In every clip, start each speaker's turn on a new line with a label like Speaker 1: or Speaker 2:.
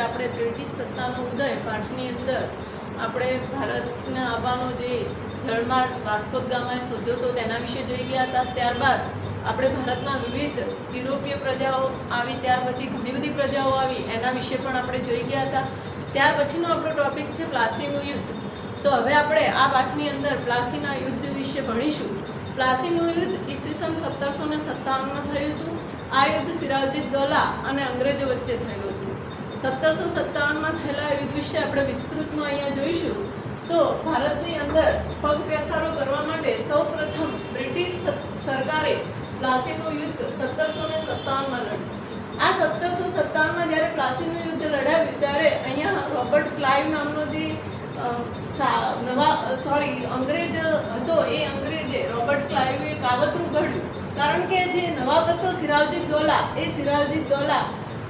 Speaker 1: આપણે બ્રિટિશ સત્તાનો ઉદય પાઠની અંદર આપણે ભારતને આવવાનો જે જળમાર્ગ વાસ્કો દ ગામાએ શોધ્યો હતો તેના વિશે જોઈ ગયા હતા। ત્યારબાદ આપણે ભારતમાં વિવિધ યુરોપીય પ્રજાઓ આવી, ત્યાર પછી ઘણી બધી પ્રજાઓ આવી, એના વિશે પણ આપણે જોઈ ગયા હતા। ત્યાર પછીનો આપણો ટૉપિક છે પ્લાસીનું યુદ્ધ। તો હવે આપણે આ પાઠની અંદર પ્લાસીના યુદ્ધ વિશે ભણીશું। પ્લાસીનું યુદ્ધ ઈસવીસન 1757માં થયું હતું। આ યુદ્ધ સિરાજુદ્દૌલા અને અંગ્રેજો વચ્ચે થયું હતું। 1757માં થયેલા યુદ્ધ વિશે આપણે વિસ્તૃતમાં અહીંયા જોઈશું। તો ભારતની અંદર પગ પેસારો કરવા માટે સૌપ્રથમ બ્રિટિશ સરકારે પ્લાસીનું યુદ્ધ 1757માં લડ્યું। આ 1757માં જ્યારે પ્લાસીનું યુદ્ધ લડાવ્યું ત્યારે અહીંયા રોબર્ટ ક્લાઇવ નામનો જે અંગ્રેજ હતો, એ અંગ્રેજે રોબર્ટ ક્લાઇવે કાવતરું ઘડ્યું। કારણ કે જે નવાબ હતો સિરાજુદ્દૌલા, એ સિરાજુદ્દૌલા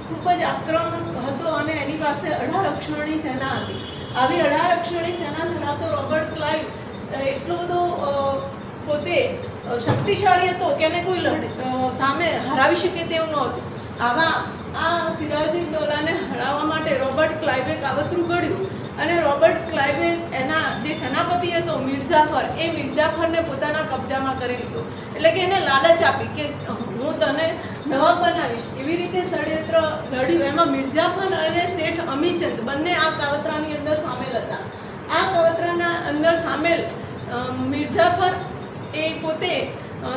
Speaker 1: ખૂબ જ આક્રમક હતો અને એની પાસે 18 અક્ષરની સેના હતી। આવી 18 અક્ષરની સેના ધરાવતો રોબર્ટ ક્લાઇવ એટલો બધો પોતે શક્તિશાળી હતો કે એને કોઈ સામે હરાવી શકે તેવું નહોતું। આ સિરાજુદ્દૌલાને હરાવવા માટે રોબર્ટ ક્લાઇવે કાવતરું ઘડ્યું અને રોબર્ટ ક્લાઇવે એના જે સેનાપતિ હતો મિર્ઝાફર, એ મિર્ઝાફરને પોતાના કબજામાં કરી લીધો। એટલે કે એને લાલચ આપી કે હું તને નવાબ બનાવીશ, એવી રીતે ષડયંત્ર લડ્યું। એમાં મિર્ઝાફર અને શેઠ અમીચંદ બંને આ કાવતરાની અંદર સામેલ હતા। આ કાવતરાના અંદર સામેલ મિર્ઝાફર એ પોતે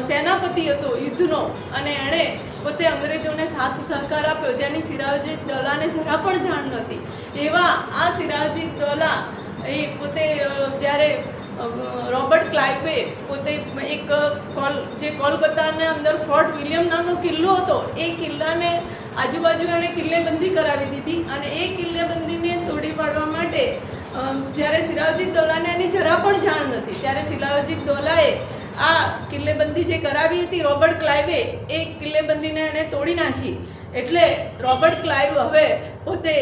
Speaker 1: સેનાપતિ હતો યુદ્ધનો અને એણે પોતે અંગ્રેજોને સાથ સહકાર આપ્યો, જેની સિરાજુદ્દૌલાને જરા પણ જાણ નહોતી। એવા આ સિરાજુદ્દૌલા એ પોતે જ્યારે રોબર્ટ ક્લાઇવે પોતે એક જે કોલકાતાના અંદર ફોર્ટ વિલિયમ નામનો કિલ્લો હતો, એ કિલ્લાને આજુબાજુ એણે કિલ્લેબંધી કરાવી દીધી અને એ કિલ્લેબંધીને તોડી પાડવા માટે જ્યારે સિરાજુદ્દૌલાને એની જરા પણ જાણ નથી, ત્યારે સિરાજુદ્દૌલાએ આ કિલ્લેબંધી જે કરાવી હતી રોબર્ટ ક્લાઇવે, એ કિલ્લેબંધીને એણે તોડી નાખી। એટલે રોબર્ટ ક્લાઇવ હવે પોતે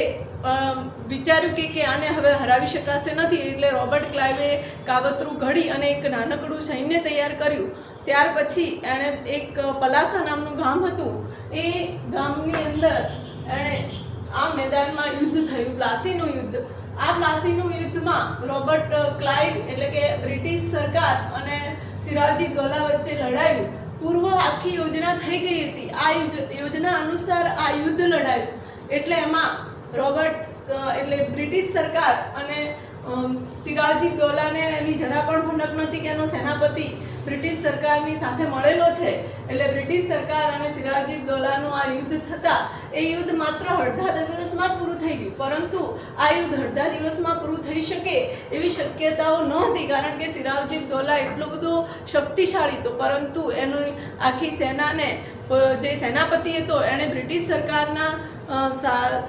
Speaker 1: વિચાર્યું કે આને હવે હરાવી શકાશે નથી। એટલે રોબર્ટ ક્લાઇવે કાવતરું ઘડી અને એક નાનકડું સૈન્ય તૈયાર કર્યું। ત્યાર પછી એણે એક પલાસા નામનું ગામ હતું, એ ગામની અંદર એણે આ મેદાનમાં યુદ્ધ થયું, પ્લાસીનું યુદ્ધ। આ પ્લાસીનું યુદ્ધમાં રોબર્ટ ક્લાઇવ એટલે કે બ્રિટિશ સરકાર અને સિરાજુદ્દૌલા વચ્ચે લડાયું। પૂર્વ આખી યોજના થઈ ગઈ હતી, આ યોજના અનુસાર આ યુદ્ધ લડાયું। એટલે એમાં રોબર્ટ એટલે બ્રિટિશ સરકાર અને સિરાજુદ્દૌલાને એની જરા પણ ભનક નથી કે એનો સેનાપતિ બ્રિટિશ સરકારની સાથે મળેલો છે। એટલે બ્રિટિશ સરકાર અને સિરાજુદ્દૌલાનું આ યુદ્ધ થતાં એ યુદ્ધ માત્ર અડધા દિવસમાં જ પૂરું થઈ ગયું। પરંતુ આ યુદ્ધ અડધા દિવસમાં પૂરું થઈ શકે એવી શક્યતાઓ ન હતી, કારણ કે સિરાજુદ્દૌલા એટલો બધો શક્તિશાળી હતો, પરંતુ એની આખી સેનાને જે સેનાપતિ હતો એણે બ્રિટિશ સરકારના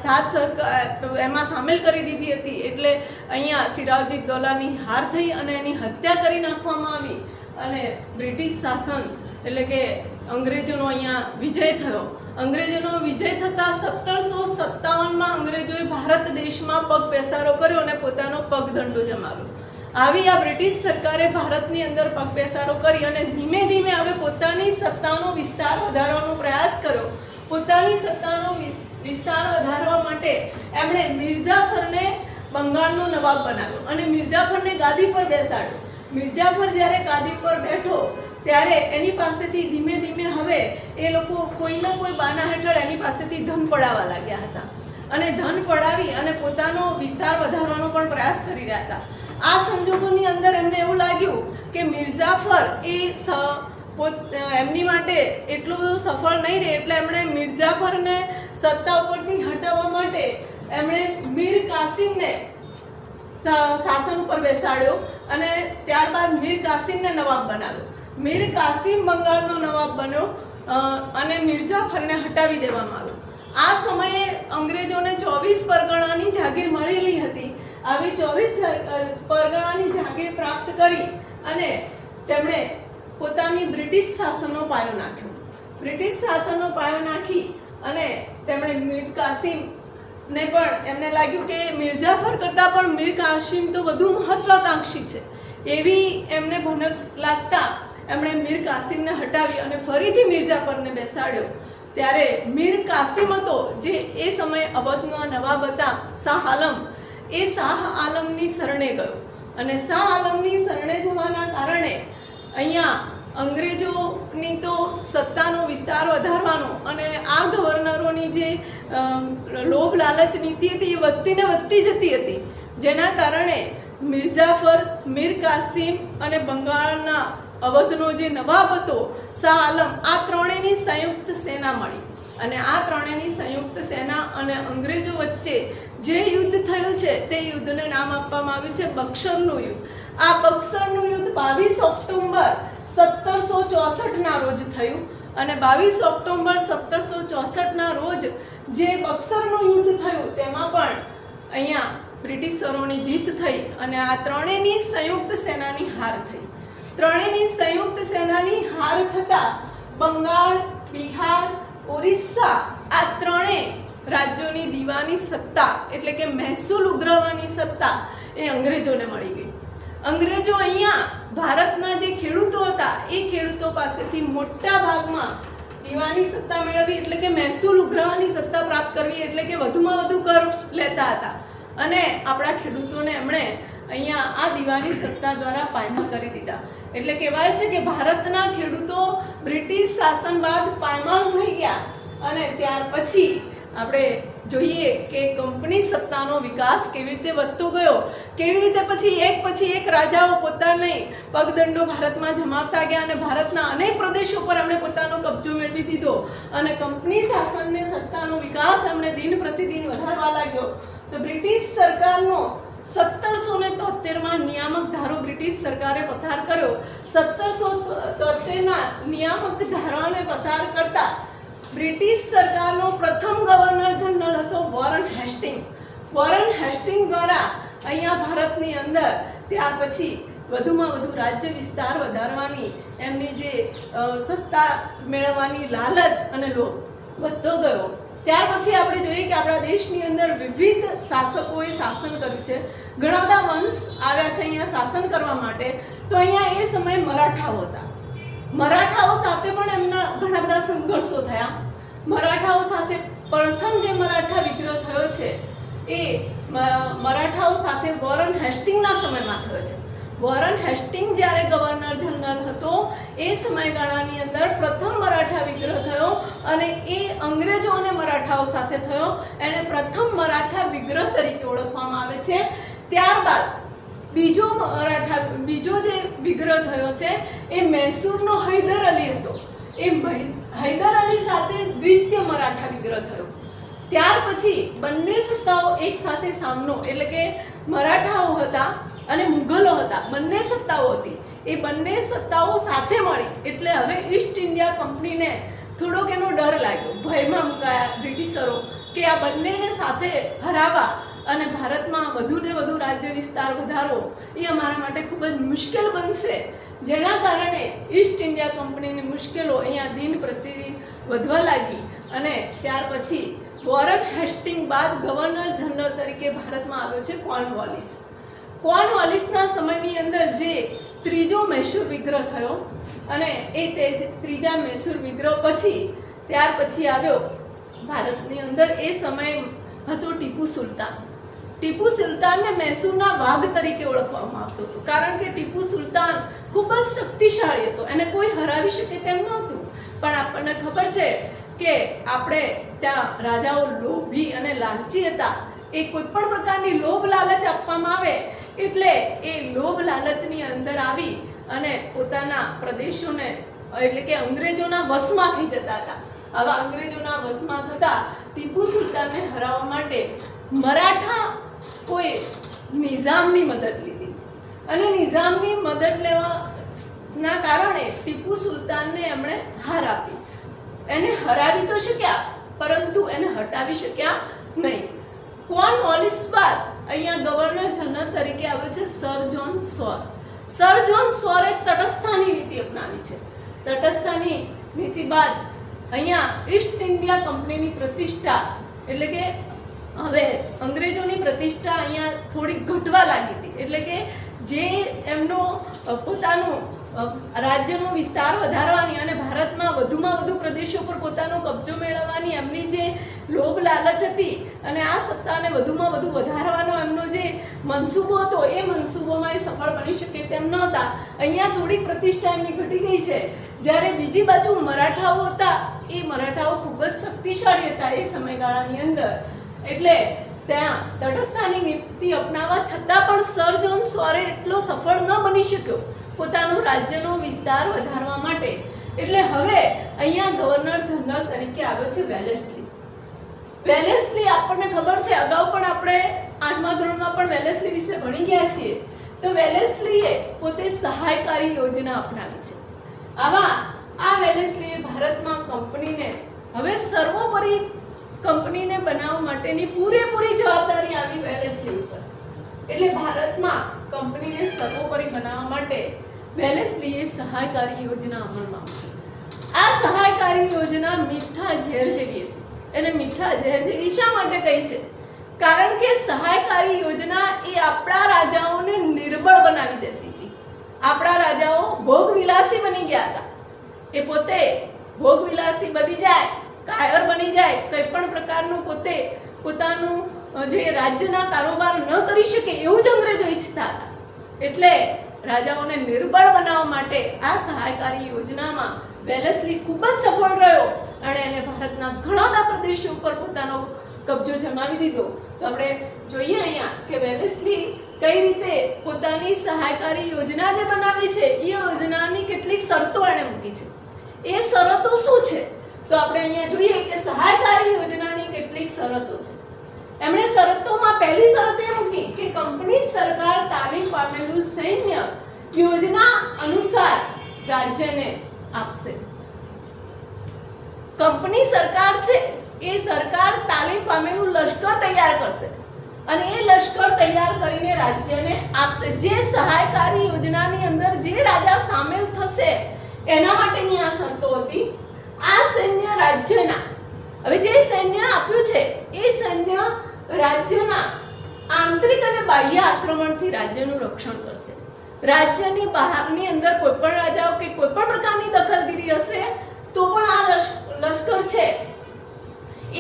Speaker 1: સાથ સહકાર એમાં સામેલ કરી દીધી હતી। એટલે અહીંયા સિરાજુદ્દૌલાની હાર થઈ અને એની હત્યા કરી નાખવામાં આવી અને બ્રિટિશ શાસન એટલે કે અંગ્રેજોનો અહીંયા વિજય થયો। અંગ્રેજોનો વિજય થતાં 1757માં અંગ્રેજોએ ભારત દેશમાં પગ પેસારો કર્યો અને પોતાનો પગદંડો જમાવ્યો। આવી આ બ્રિટિશ સરકારે ભારતની અંદર પગ પેસારો કરી અને ધીમે ધીમે હવે પોતાની સત્તાનો વિસ્તાર વધારવાનો પ્રયાસ કર્યો। પોતાની સત્તાનો વિસ્તાર વધારવા માટે એમણે મિર્ઝાફરને બંગાળનો નવાબ બનાવ્યો અને મિર્ઝાફરને ગાદી પર બેસાડ્યો। મિર્ઝાફર જ્યારે ગાદી પર બેઠો ત્યારે એની પાસેથી ધીમે ધીમે હવે એ લોકો કોઈના કોઈ બાના હેઠળ એની પાસેથી ધન પડાવવા લાગ્યા હતા અને ધન પડાવી અને પોતાનો વિસ્તાર વધારવાનો પણ પ્રયાસ કરી રહ્યા હતા। આ સંજોગોની અંદર એમને એવું લાગ્યું કે મિર્ઝાફર એ એમની માટે એટલું બધું સફળ નહીં રહે, એટલે એમણે મિર્ઝાફરને સત્તા ઉપરથી હટાવવા માટે એમણે મીર કાસિમને શાસન ઉપર બેસાડ્યો અને ત્યારબાદ મીર કાસિમને નવાબ બનાવ્યો। મીર કાસિમ બંગાળનો નવાબ બન્યો અને મિર્ઝાફરને હટાવી દેવામાં આવ્યો। આ સમયે અંગ્રેજોને 24 પરગણાની જાગીર મળેલી હતી। આવી 24 પરગણાની જાગીર પ્રાપ્ત કરી અને તેમણે પોતાની બ્રિટિશ શાસનનો પાયો નાખ્યો। બ્રિટિશ શાસનનો પાયો નાખી અને તેમણે મીર કાસિમને પણ એમને લાગ્યું કે મિર્ઝાફર કરતાં પણ મીર કાસિમ તો વધુ મહત્વાકાંક્ષી છે, એવી એમને ભનક લાગતા એમણે મીર કાસિમને હટાવી અને ફરીથી મિર્ઝાફરને બેસાડ્યો। ત્યારે મીર કાસિમ હતો, જે એ સમયે અવધનો નવાબ હતા શાહ આલમ, એ શાહ આલમની શરણે ગયો અને શાહ આલમની શરણે જવાના કારણે અહીંયા અંગ્રેજોની તો સત્તાનો વિસ્તાર વધારવાનો અને આ ગવર્નરોની જે લોભ લાલચ નીતિ હતી એ વધતી ને વધતી જતી હતી, જેના કારણે મિર્જાફર, મીર કાસિમ અને બંગાળના અવધનો જે નવાબ હતો શાહ આલમ, આ ત્રણેયની સંયુક્ત સેના મળી અને આ ત્રણેયની સંયુક્ત સેના અને અંગ્રેજો વચ્ચે જે યુદ્ધ થયું છે તે યુદ્ધને નામ આપવામાં આવ્યું છે બક્સરનું યુદ્ધ. આ બક્સરનું યુદ્ધ 22 ઓક્ટોબર 1764ના રોજ થયું અને 22 ઓક્ટોબર 1764ના રોજ જે બક્સરનું યુદ્ધ થયું તેમાં પણ અહીંયા બ્રિટિશરોની જીત થઈ અને આ ત્રણેયની સંયુક્ત સેનાની હાર થઈ. ત્રણેયની સંયુક્ત સેનાની હાર થતાં બંગાળ, બિહાર, ઓરિસ્સા આ ત્રણેય રાજ્યોની દીવાની સત્તા એટલે કે મહેસૂલ ઉઘરાવવાની સત્તા એ અંગ્રેજોને મળી ગઈ. અંગ્રેજો અહીંયા ભારતના જે ખેડૂતો હતા એ ખેડૂતો પાસેથી મોટા ભાગમાં દીવાની સત્તા મેળવી એટલે કે મહેસૂલ ઉઘરાવવાની સત્તા પ્રાપ્ત કરવી એટલે કે વધુમાં વધુ કર લેતા હતા અને આપણા ખેડૂતોને એમણે અહીંયા આ દીવાની સત્તા દ્વારા પાયમાલ કરી દીધા. એટલે કહેવાય છે કે ભારતના ખેડૂતો બ્રિટિશ શાસન બાદ પાયમાલ થઈ ગયા અને ત્યાર પછી આપણે જોઈએ કે કંપની સત્તાનો વિકાસ કેવી રીતે વધતો ગયો, કેવી રીતે પછી એક રાજાઓ પોતાની પગદંડો ભારતમાં જમાવતા ગયા અને ભારતના અનેક પ્રદેશો પર એમણે પોતાનો કબજો મેળવી દીધો અને કંપની શાસનને સત્તાનો વિકાસ એમણે દિન પ્રતિદિન વધારવા લાગ્યો. તો બ્રિટિશ સરકારનો 1773માં નિયામક ધારો બ્રિટિશ સરકારે પસાર કર્યો. 1773ના નિયામક ધારાને પસાર કરતા બ્રિટિશ સરકારનો પ્રથમ ગવર્નર જનરલ હતો વોરન હેસ્ટિંગ. વોરન હેસ્ટિંગ દ્વારા અહીંયા ભારતની અંદર ત્યાર પછી વધુમાં વધુ રાજ્ય વિસ્તાર વધારવાની એમની જે સત્તા મેળવવાની લાલચ અને લોભ વધતો ગયો. ત્યાર પછી આપણે જોઈએ કે આપણા દેશની અંદર વિવિધ શાસકોએ શાસન કર્યું છે. ઘણા બધા વંશ આવ્યા છે અહીંયા શાસન કરવા માટે. તો અહીંયા એ સમયે મરાઠાઓ હતા. મરાઠાઓ સાથે પણ એમના ઘણા બધા સંઘર્ષો થયા. મરાઠાઓ સાથે પ્રથમ જે મરાઠા વિગ્રહ થયો છે એ મરાઠાઓ સાથે વોરન હેસ્ટિંગના સમયમાં થયો છે. વોરન હેસ્ટિંગ જ્યારે ગવર્નર જનરલ હતો એ સમયગાળાની અંદર પ્રથમ મરાઠા વિગ્રહ થયો અને એ અંગ્રેજો અને મરાઠાઓ સાથે થયો. એને પ્રથમ મરાઠા વિગ્રહ તરીકે ઓળખવામાં આવે છે. ત્યારબાદ બીજો જે વિગ્રહ થયો છે એ મૈસૂરનો હૈદર અલી હતો. એ હૈદર અલી સાથે દ્વિતીય મરાઠા વિગ્રહ થયો. ત્યાર પછી બંને સત્તાઓ એક સાથે સામનો એટલે કે મરાઠાઓ હતા અને મુઘલો હતા, બંને સત્તાઓ હતી. એ બંને સત્તાઓ સાથે મળી એટલે હવે ઈસ્ટ ઇન્ડિયા કંપનીને થોડોક એનો ડર લાગ્યો, ભયમાં મુકાયા બ્રિટિશરો કે આ બંનેને સાથે હરાવવા અને ભારતમાં વધુ ને વધુ રાજ્ય વિસ્તાર વધારવો એ અમારા માટે ખૂબ જ મુશ્કેલ બનશે. જેના કારણે ઈસ્ટ ઇન્ડિયા કંપનીની મુશ્કેલો અહીંયા દિન પ્રતિદિન વધવા લાગી અને ત્યાર પછી વોરન હેસ્ટિંગ બાદ ગવર્નર જનરલ તરીકે ભારતમાં આવ્યો છે કોર્નવોલિસ. કોર્નવોલિસના સમયની અંદર જે ત્રીજો મૈસૂર વિગ્રહ થયો અને એ તે ત્રીજા મૈસૂર વિગ્રહ પછી ત્યાર પછી આવ્યો ભારતની અંદર એ સમય હતો ટીપુ સુલતાન. ટીપુ સુલતાનને મૈસૂરના વાઘ તરીકે ઓળખવામાં આવતો હતો કારણ કે ટીપુ સુલતાન ખૂબ જ શક્તિશાળી હતો, એને કોઈ હરાવી શકે તેમ નહોતું. પણ આપણને ખબર છે કે આપણે ત્યાં રાજાઓ લોભી અને લાલચી હતા. એ કોઈ પણ પ્રકારની લોભ લાલચ આપવામાં આવે એટલે એ લોભ લાલચની અંદર આવી અને પોતાના પ્રદેશોને એટલે કે અંગ્રેજોના વશમાં થઈ જતા હતા. આવા અંગ્રેજોના વશમાં થતા ટીપુ સુલતાનને હરાવવા માટે મરાઠાઓએ નિઝામની મદદ લીધી અને નિઝામની મદદ લેવાના કારણે ટીપુ સુલતાનને એમણે હાર આપી. એને હરાવી તો શક્યા પરંતુ એને હટાવી શક્યા નહીં. કોર્નવોલિસ બાદ અહીંયા ગવર્નર જનરલ તરીકે આવ્યો છે સર જ્હોન સોર. સર જ્હોન સોરે તટસ્થાની નીતિ અપનાવી છે. તટસ્થાની નીતિ બાદ અહીંયા ઈસ્ટ ઇન્ડિયા કંપનીની પ્રતિષ્ઠા એટલે કે હવે અંગ્રેજોની પ્રતિષ્ઠા અહીંયા થોડી ઘટવા લાગી હતી. એટલે કે જે એમનો પોતાનું રાજ્યનો વિસ્તાર વધારવાની અને ભારતમાં વધુમાં વધુ પ્રદેશો પર પોતાનો કબજો મેળવવાની એમની જે લોભ લાલચ હતી અને આ સત્તાને વધુમાં વધુ વધારવાનો એમનો જે મનસૂબો હતો એ મનસૂબોમાં એ સફળ બની શકે તેમ નહોતા. અહીંયા થોડીક પ્રતિષ્ઠા એમની ઘટી ગઈ છે. જ્યારે બીજી બાજુ મરાઠાઓ હતા, એ મરાઠાઓ ખૂબ જ શક્તિશાળી હતા એ સમયગાળાની અંદર. એટલે ત્યાં તટસ્થતાની નીતિ અપનાવવા છતાં પણ સર જ્હોન સ્વોરે એટલો સફળ ન બની શક્યો પોતાનો રાજ્યનો વિસ્તાર વધારવા માટે. એટલે હવે અહીંયા ગવર્નર જનરલ તરીકે આવ્યો છે વેલેસ્લી. વેલેસ્લી આપણને ખબર છે, અગાઉ પણ આપણે 8મા ધોરણમાં પણ વેલેસ્લી વિશે ભણી ગયા છીએ. તો વેલેસ્લીએ પોતે સહાયકારી યોજના અપનાવી છે. આ વેલેસ્લીએ ભારતમાં કંપનીને હવે સર્વોપરી કંપનીને બનાવવા માટેની પૂરેપૂરી જવાબદારી આવી વેલેસ્લી ઉપર. એટલે ભારતમાં કંપનીને સર્વોપરી બનાવવા માટે વેલેસ્લીએ સહાયકારી યોજના અમલમાં મૂકી. આ સહાયકારી યોજના મીઠા ઝેર જેવી હતી. એને મીઠા ઝેર જેવી શા માટે કહી છે? કારણ કે સહાયકારી યોજના એ આપણા રાજાઓને નિર્બળ બનાવી દેતી હતી. આપણા રાજાઓ ભોગવિલાસી બની ગયા હતા. એ પોતે ભોગવિલાસી બની જાય, કાયર બની જાય, કંઈ પણ પ્રકારનું પોતે પોતાનું જે રાજ્યના કારોબાર ન કરી શકે એવું જ અંગ્રેજો ઈચ્છતા હતા. એટલે રાજાઓને નિર્બળ બનાવવા માટે આ સહાયકારી યોજનામાં વેલેસ્લી ખૂબ જ સફળ રહ્યો અને એને ભારતના ઘણા બધા પ્રદેશો ઉપર પોતાનો કબજો જમાવી દીધો. તો આપણે જોઈએ અહીંયા કે વેલેસ્લી કઈ રીતે પોતાની સહાયકારી યોજના જે બનાવી છે એ યોજનાની કેટલીક શરતો એણે મૂકી છે. એ શરતો શું છે? તો આપણે અહીંયા જોઈએ કે સહાયકારી યોજનાની કેટલીક શરતો છે. એમણે શરતોમાં પહેલી શરત એ મૂકી કે કંપની સરકાર તાલીમ પામેલું સૈન્ય યોજના અનુસાર રાજ્યને આપશે. કંપની સરકાર છે એ સરકાર તાલીમ પામેલું લશ્કર તૈયાર કરશે અને એ લશ્કર તૈયાર કરીને રાજ્યને આપશે. જે સહાયકારી યોજનાની અંદર જે રાજા સામેલ થશે એના માટેની આ શરતો હતી. આ સૈન્ય રાજ્યના, હવે જે સૈન્ય આપ્યું છે એ સૈન્ય રાજ્યના આંતરિક અને બાહ્ય આક્રમણથી રાજ્યનું રક્ષણ કરશે. રાજ્યની બહારની અંદર કોઈ પણ રાજાઓ કે કોઈ પણ પ્રકારની દખલગીરી હશે તો પણ આ લશ્કર છે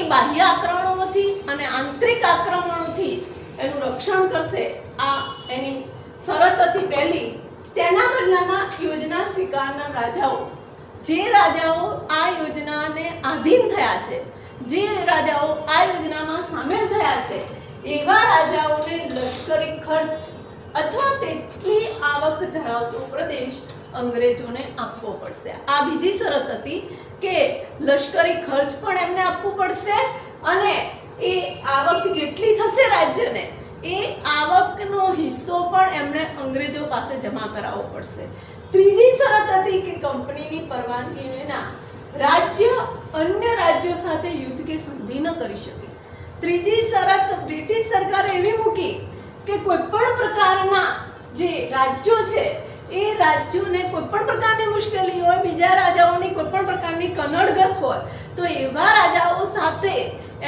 Speaker 1: એ બાહ્ય આક્રમણોથી અને આંતરિક આક્રમણોથી એનું રક્ષણ કરશે. આ એની શરત હતી પહેલી. તેના બદલામાં યોજના સ્વીકારનાર રાજાઓ, જે રાજાઓ આ યોજનાને આધીન થયા છે, જે રાજાઓ આ યોજનામાં સામેલ થયા છે એવા રાજાઓને લશ્કરી ખર્ચ અથવા તેટલી આવક ધરાવતો પ્રદેશ અંગ્રેજોને આપવો પડશે. આ બીજી શરત હતી કે લશ્કરી ખર્ચ પણ એમને આપવું પડશે અને એ આવક જેટલી થશે રાજ્યને એ આવકનો હિસ્સો પણ એમણે અંગ્રેજો પાસે જમા કરાવવો પડશે. ત્રીજી શરત હતી કે કંપનીની પરવાનગી વિના રાજ્ય અન્ય રાજ્યો સાથે યુદ્ધ કે સંધિ ન કરી શકે. ત્રીજી શરત બ્રિટિશ સરકારે એવી મૂકી કે કોઈ પણ પ્રકારના જે રાજ્યો છે એ રાજ્યોને કોઈ પણ પ્રકારની મુશ્કેલી હોય, બીજા રાજાઓની કોઈ પણ પ્રકારની કનડગત હોય તો એવા રાજાઓ સાથે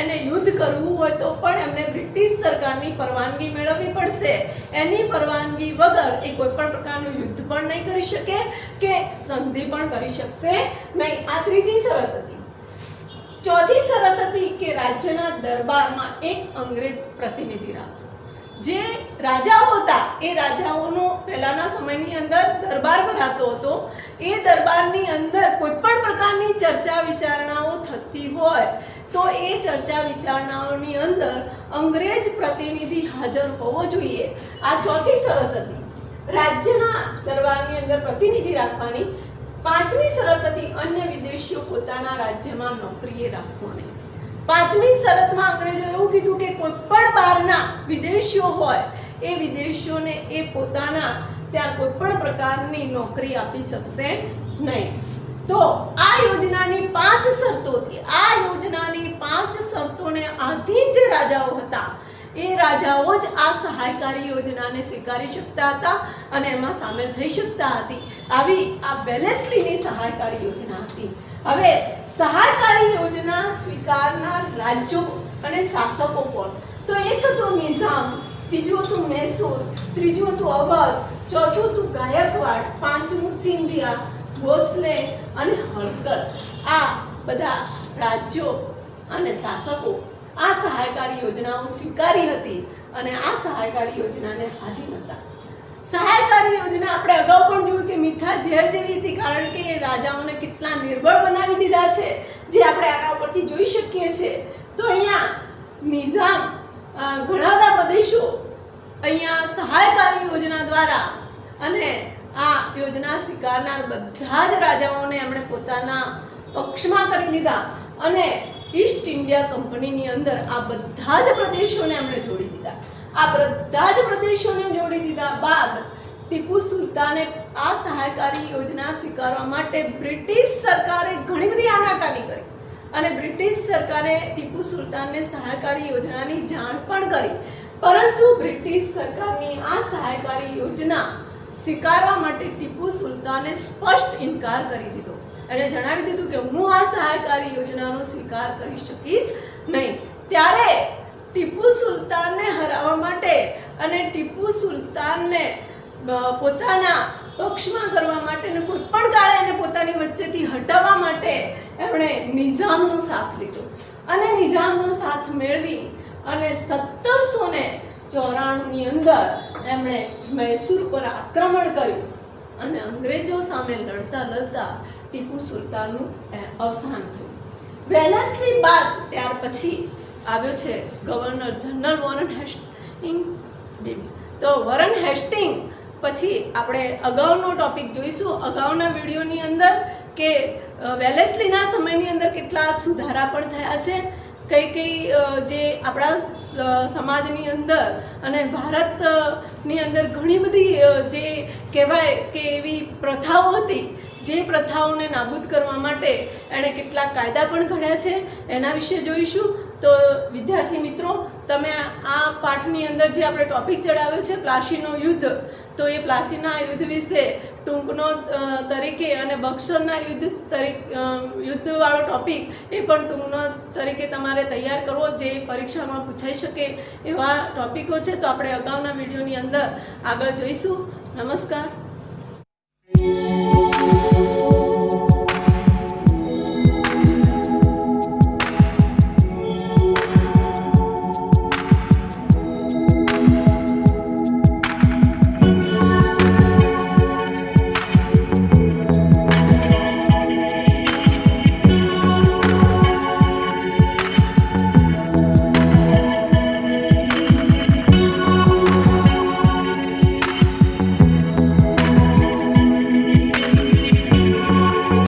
Speaker 1: એને યુદ્ધ કરવું હોય તો પણ એમને બ્રિટિશ સરકારની પરવાનગી મેળવવી પડશે. એની પરવાનગી વગર એ કોઈ પણ પ્રકારનું યુદ્ધ પણ નહીં કરી શકે કે સંધિ પણ કરી શકશે નહીં. આ ત્રીજી શરત હતી. ચોથી શરત હતી કે રાજ્યના દરબારમાં એક અંગ્રેજ પ્રતિનિધિ રાખવો. જે રાજાઓ હતા એ રાજાઓનો પહેલાના સમયની અંદર દરબાર ભરાતો હતો. એ દરબારની અંદર કોઈ પણ પ્રકારની ચર્ચા વિચારણાઓ થતી હોય તો એ ચર્ચા વિચારણાઓની અંદર અંગ્રેજ પ્રતિનિધિ હાજર હોવો જોઈએ. આ ચોથી શરત હતી રાજ્યના દરબારની અંદર પ્રતિનિધિ રાખવાની. પાંચમી શરત હતી અન્ય વિદેશીઓ પોતાના રાજ્યમાં નોકરીએ રાખવાની. પાંચમી શરતમાં અંગ્રેજો એવું કીધું કે કોઈ પણ બહારના વિદેશીઓ હોય એ વિદેશીઓને એ પોતાના ત્યાં કોઈ પણ પ્રકારની નોકરી આપી શકશે નહીં. તો આ યોજનાની 5 શરતો હતી. આ યોજનાની 5 શરતોને આધીન જે રાજાઓ હતા એ રાજાઓ જ આ સહાયકારી યોજનાને સ્વીકારી શકતા હતા અને એમાં સામેલ થઈ શકતા હતી. આવી આ વેલેસ્લીની સહાયકારી યોજના હતી. હવે સહાયકારી યોજના સ્વીકારનાર રાજ્યો અને શાસકો કોણ? તો એક હતો નિઝામ, બીજું હતું મૈસૂર, ત્રીજું હતું અવધ, ચોથું હતું ગાયકવાડ, પાંચમું સિંધિયા, ભોસલે અને હોલકર. આ બધા રાજ્યો અને શાસકો આ સહાયકારી યોજનાઓ સ્વીકારી હતી અને આ સહાયકારી યોજનાને આધીન હતા. સહાયકારી યોજના આપણે અગાઉ પણ જોયું કે મીઠા ઝેર જેવી હતી, કારણ કે એ રાજાઓને કેટલા નિર્બળ બનાવી દીધા છે, જે આપણે આના ઉપરથી જોઈ શકીએ છીએ. તો અહીંયા નિઝામ ઘણા બધા પ્રદેશો અહીંયા સહાયકારી યોજના દ્વારા અને આ યોજના સ્વીકારનાર બધા જ રાજાઓને એમણે પોતાના પક્ષમાં કરી લીધા અને ઈસ્ટ ઇન્ડિયા કંપનીની અંદર આ બધા જ પ્રદેશોને એમણે જોડી દીધા. આ બધા જ પ્રદેશોને જોડી દીધા બાદ ટીપુ સુલતાને આ સહાયકારી યોજના સ્વીકારવા માટે બ્રિટિશ સરકારે ઘણી બધી આનાકાની કરી અને બ્રિટિશ સરકારે ટીપુ સુલતાનને સહાયકારી યોજનાની જાણ પણ કરી, પરંતુ બ્રિટિશ સરકારની આ સહાયકારી યોજના સ્વીકારવા માટે ટીપુ સુલતાને સ્પષ્ટ ઇનકાર કરી દીધો. એણે જણાવી દીધું કે હું આ સહાયકારી યોજનાનો સ્વીકાર કરી શકીશ નહીં. ત્યારે ટીપુ સુલતાનને હરાવવા માટે અને ટીપુ સુલતાનને પોતાના પક્ષમાં કરવા માટે અને કોઈ પણ કાળે એને પોતાની વચ્ચેથી હટાવવા માટે એમણે નિઝામનો સાથ લીધો અને નિઝામનો સાથ મેળવી અને 1794ની અંદર એમણે મૈસૂર પર આક્રમણ કર્યું અને અંગ્રેજો સામે લડતા લડતા ટીપુ સુલતાનનું અવસાન થયું. વેલેસ્લી બાદ ત્યાર પછી આવ્યો છે ગવર્નર જનરલ વોરન હેસ્ટિંગ. તો વોરન હેસ્ટિંગ પછી આપણે અગાઉનો ટોપિક જોઈશું અગાઉના વિડીયોની અંદર કે વેલેસ્લીના સમયની અંદર કેટલાક સુધારા પણ થયા છે, કઈ જે આપણા સમાજની અંદર અને ભારતની અંદર ઘણી બધી જે કહેવાય કે એવી પ્રથાઓ હતી, જે પ્રથાઓને નાબૂદ કરવા માટે એણે કેટલાક કાયદા પણ ઘડ્યા છે, એના વિશે જોઈશું. તો વિદ્યાર્થી મિત્રો, તમે આ પાઠની અંદર જે આપણે ટોપિક ચડાવ્યો છે પ્લાસીનું યુદ્ધ, તો એ પ્લાસીના યુદ્ધ વિશે ટૂંકનો તરીકે અને બક્સરના યુદ્ધવાળો ટોપિક એ પણ ટૂંકનો તરીકે તમારે તૈયાર કરવો, જે પરીક્ષામાં પૂછાઈ શકે એવા ટોપિકો છે. તો આપણે અગાઉના વિડીયોની અંદર આગળ જોઈશું. નમસ્કાર.